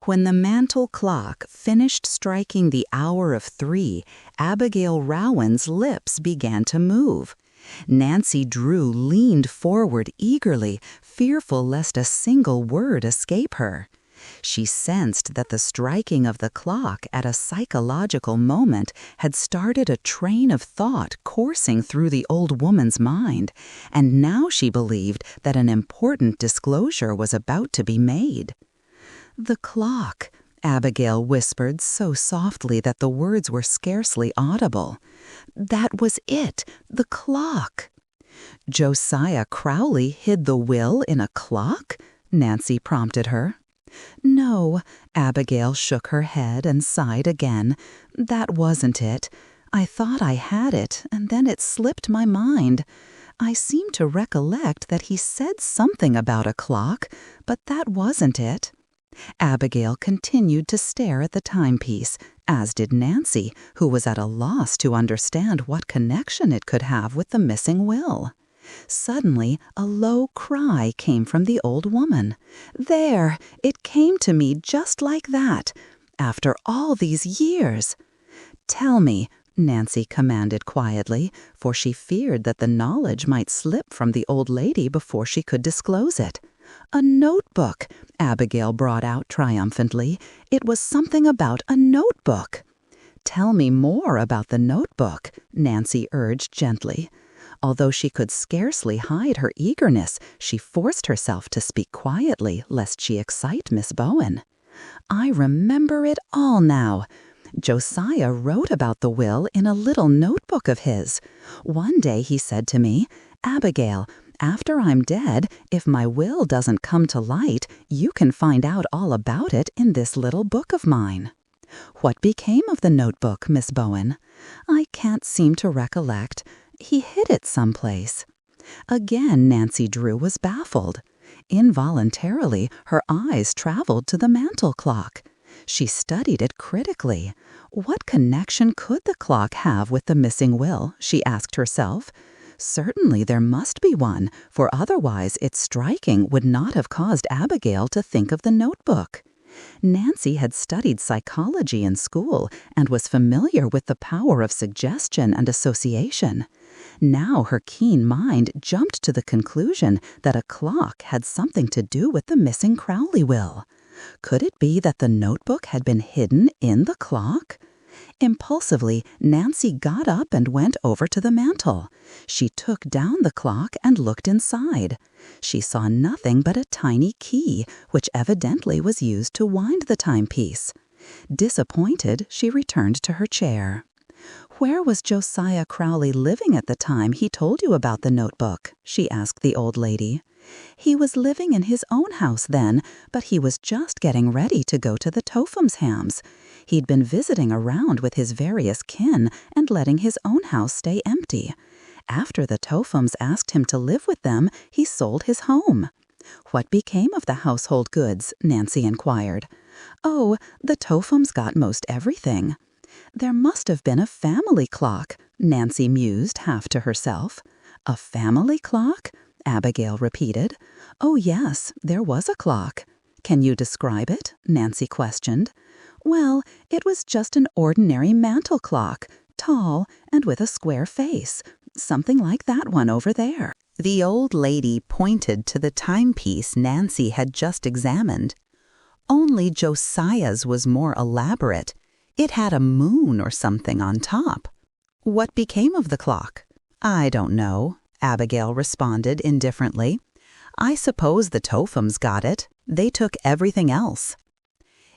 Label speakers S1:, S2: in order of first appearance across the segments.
S1: When the mantel clock finished striking the hour of 3, Abigail Rowan's lips began to move. Nancy Drew leaned forward eagerly, fearful lest a single word escape her. She sensed that the striking of the clock at a psychological moment had started a train of thought coursing through the old woman's mind, and now she believed that an important disclosure was about to be made. "The clock," Abigail whispered so softly that the words were scarcely audible. "That was it, the clock." "Josiah Crowley hid the will in a clock?" Nancy prompted her. "No," Abigail shook her head and sighed again. "That wasn't it. I thought I had it, and then it slipped my mind. I seem to recollect that he said something about a clock, but that wasn't it." Abigail continued to stare at the timepiece, as did Nancy, who was at a loss to understand what connection it could have with the missing will. Suddenly, a low cry came from the old woman. "There! It came to me just like that. After all these years!" "Tell me," Nancy commanded quietly, for she feared that the knowledge might slip from the old lady before she could disclose it. "A notebook," Abigail brought out triumphantly. "It was something about a notebook." "Tell me more about the notebook," Nancy urged gently. Although she could scarcely hide her eagerness, she forced herself to speak quietly, lest she excite Miss Bowen. "I remember it all now. Josiah wrote about the will in a little notebook of his. One day he said to me, 'Abigail, after I'm dead, if my will doesn't come to light, you can find out all about it in this little book of mine.'" "What became of the notebook, Miss Bowen?" "I can't seem to recollect. He hid it someplace." Again Nancy Drew was baffled. Involuntarily, her eyes traveled to the mantel clock. She studied it critically. What connection could the clock have with the missing will, she asked herself. Certainly there must be one, for otherwise its striking would not have caused Abigail to think of the notebook. Nancy had studied psychology in school and was familiar with the power of suggestion and association. Now her keen mind jumped to the conclusion that a clock had something to do with the missing Crowley will. Could it be that the notebook had been hidden in the clock? Impulsively, Nancy got up and went over to the mantel. She took down the clock and looked inside. She saw nothing but a tiny key, which evidently was used to wind the timepiece. Disappointed, she returned to her chair. "Where was Josiah Crowley living at the time he told you about the notebook?" she asked the old lady. "He was living in his own house then, but he was just getting ready to go to the Topham's. He'd been visiting around with his various kin and letting his own house stay empty. After the Tophams asked him to live with them, he sold his home." "What became of the household goods?" Nancy inquired. "Oh, the Tophams got most everything." "There must have been a family clock," Nancy mused half to herself. "A family clock?" Abigail repeated. "Oh yes, there was a clock." "Can you describe it?" Nancy questioned. "Well, it was just an ordinary mantel clock, tall and with a square face, something like that one over there." The old lady pointed to the timepiece Nancy had just examined. "Only Josiah's was more elaborate. It had a moon or something on top." "What became of the clock?" "I don't know," Abigail responded indifferently. "I suppose the Tophams got it. They took everything else."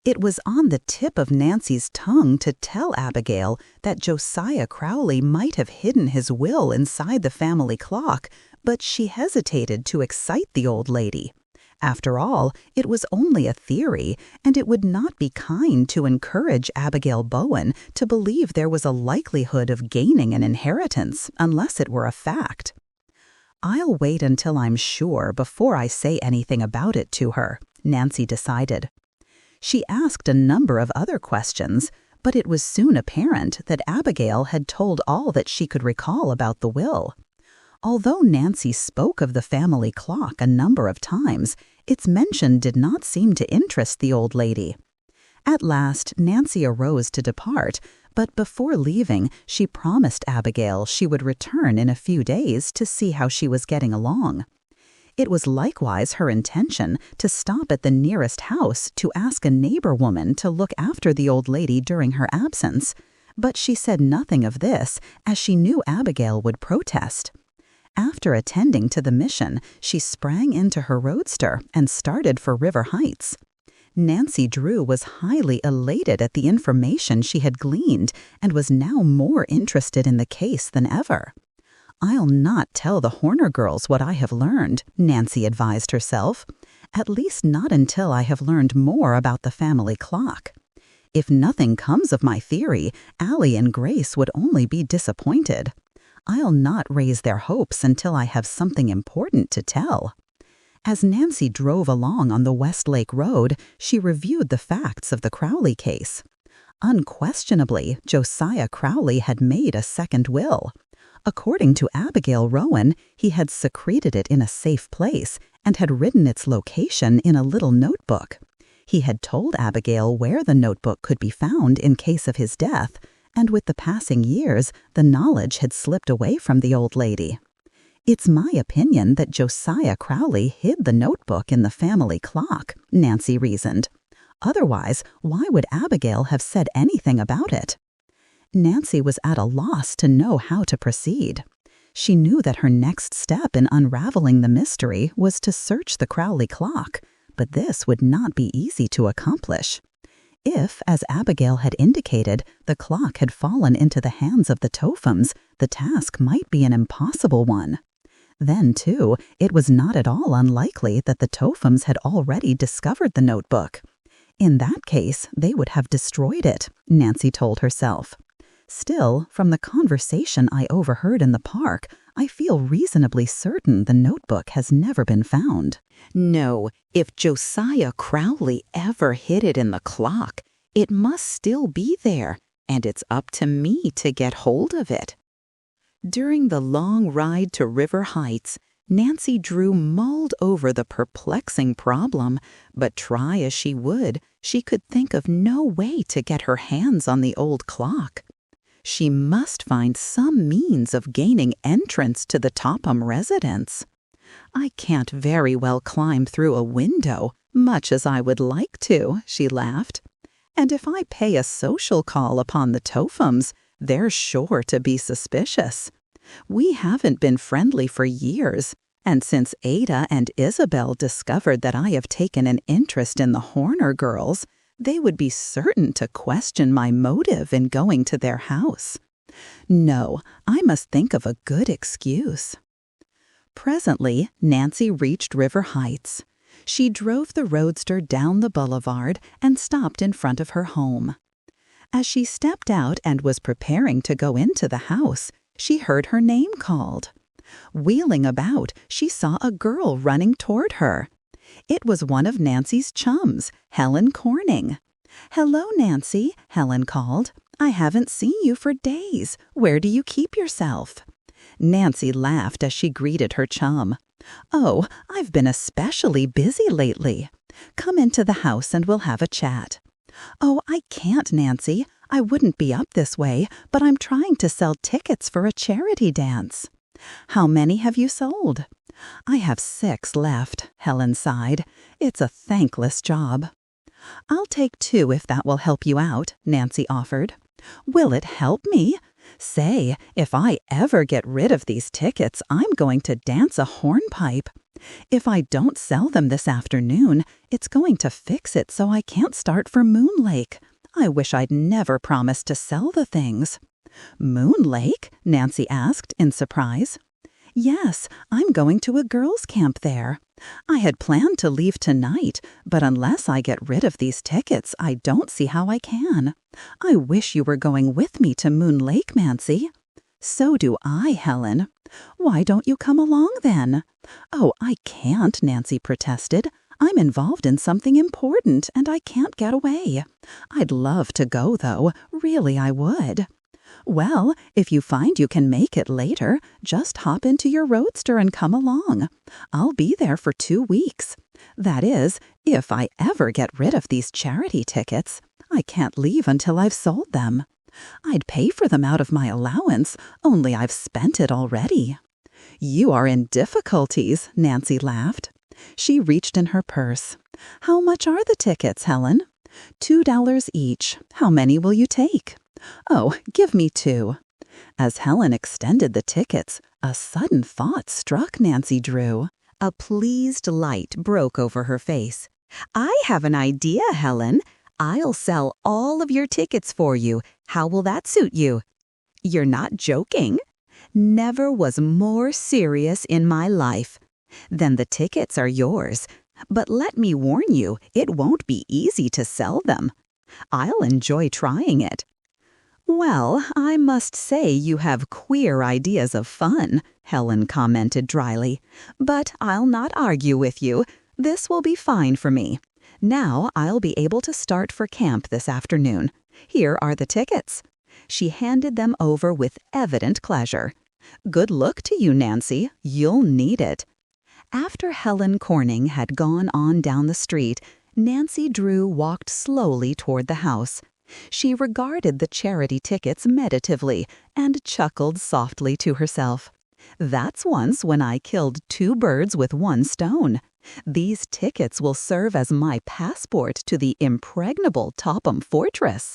S1: It was on the tip of Nancy's tongue to tell Abigail that Josiah Crowley might have hidden his will inside the family clock, but she hesitated to excite the old lady. After all, it was only a theory, and it would not be kind to encourage Abigail Bowen to believe there was a likelihood of gaining an inheritance unless it were a fact. "I'll wait until I'm sure before I say anything about it to her," Nancy decided. She asked a number of other questions, but it was soon apparent that Abigail had told all that she could recall about the will. Although Nancy spoke of the family clock a number of times, its mention did not seem to interest the old lady. At last, Nancy arose to depart, but before leaving, she promised Abigail she would return in a few days to see how she was getting along. It was likewise her intention to stop at the nearest house to ask a neighbor woman to look after the old lady during her absence, but she said nothing of this, as she knew Abigail would protest. After attending to the mission, she sprang into her roadster and started for River Heights. Nancy Drew was highly elated at the information she had gleaned and was now more interested in the case than ever. "I'll not tell the Horner girls what I have learned," Nancy advised herself, "at least not until I have learned more about the family clock. If nothing comes of my theory, Allie and Grace would only be disappointed. I'll not raise their hopes until I have something important to tell." As Nancy drove along on the Westlake Road, she reviewed the facts of the Crowley case. Unquestionably, Josiah Crowley had made a second will. According to Abigail Rowan, he had secreted it in a safe place and had written its location in a little notebook. He had told Abigail where the notebook could be found in case of his death, and with the passing years, the knowledge had slipped away from the old lady. "It's my opinion that Josiah Crowley hid the notebook in the family clock," Nancy reasoned. "Otherwise, why would Abigail have said anything about it?" Nancy was at a loss to know how to proceed. She knew that her next step in unraveling the mystery was to search the Crowley clock, but this would not be easy to accomplish. If, as Abigail had indicated, the clock had fallen into the hands of the Tophams, the task might be an impossible one. Then, too, it was not at all unlikely that the Tophams had already discovered the notebook. In that case, they would have destroyed it, Nancy told herself. Still, from the conversation I overheard in the park, I feel reasonably certain the notebook has never been found. No, if Josiah Crowley ever hid it in the clock, it must still be there, and it's up to me to get hold of it. During the long ride to River Heights, Nancy Drew mulled over the perplexing problem, but try as she would, she could think of no way to get her hands on the old clock. She must find some means of gaining entrance to the Topham residence. "I can't very well climb through a window, much as I would like to," she laughed. "And if I pay a social call upon the Tophams, they're sure to be suspicious. We haven't been friendly for years, and since Ada and Isabel discovered that I have taken an interest in the Horner girls, they would be certain to question my motive in going to their house. No, I must think of a good excuse." Presently, Nancy reached River Heights. She drove the roadster down the boulevard and stopped in front of her home. As she stepped out and was preparing to go into the house, she heard her name called. Wheeling about, she saw a girl running toward her. It was one of Nancy's chums, Helen Corning. "Hello, Nancy," Helen called. "I haven't seen you for days. Where do you keep yourself?" Nancy laughed as she greeted her chum. "Oh, I've been especially busy lately. Come into the house and we'll have a chat." "Oh, I can't, Nancy. I wouldn't be up this way, but I'm trying to sell tickets for a charity dance." "How many have you sold?" "I have 6 left," Helen sighed. "It's a thankless job." "I'll take 2 if that will help you out," Nancy offered. "Will it help me? Say, if I ever get rid of these tickets, I'm going to dance a hornpipe. If I don't sell them this afternoon, it's going to fix it so I can't start for Moon Lake. I wish I'd never promised to sell the things." "Moon Lake?" Nancy asked in surprise. "Yes, I'm going to a girls' camp there. I had planned to leave tonight, but unless I get rid of these tickets, I don't see how I can. I wish you were going with me to Moon Lake, Nancy." "So do I, Helen." "Why don't you come along then?" "Oh, I can't," Nancy protested. "I'm involved in something important and I can't get away. I'd love to go, though. Really, I would." "Well, if you find you can make it later, just hop into your roadster and come along. I'll be there for 2 weeks. That is, if I ever get rid of these charity tickets. I can't leave until I've sold them. I'd pay for them out of my allowance, only I've spent it already." "You are in difficulties," Nancy laughed. She reached in her purse. "How much are the tickets, Helen?" $2 each. How many will you take?" "Oh, give me 2. As Helen extended the tickets, a sudden thought struck Nancy Drew. A pleased light broke over her face. "I have an idea, Helen. I'll sell all of your tickets for you. How will that suit you?" "You're not joking?" "Never was more serious in my life." "Then the tickets are yours. But let me warn you, it won't be easy to sell them." "I'll enjoy trying it." "Well, I must say you have queer ideas of fun," Helen commented dryly. "But I'll not argue with you. This will be fine for me. Now I'll be able to start for camp this afternoon. Here are the tickets." She handed them over with evident pleasure. "Good luck to you, Nancy. You'll need it." After Helen Corning had gone on down the street, Nancy Drew walked slowly toward the house. She regarded the charity tickets meditatively and chuckled softly to herself. "That's once when I killed 2 birds with 1 stone. These tickets will serve as my passport to the impregnable Topham Fortress."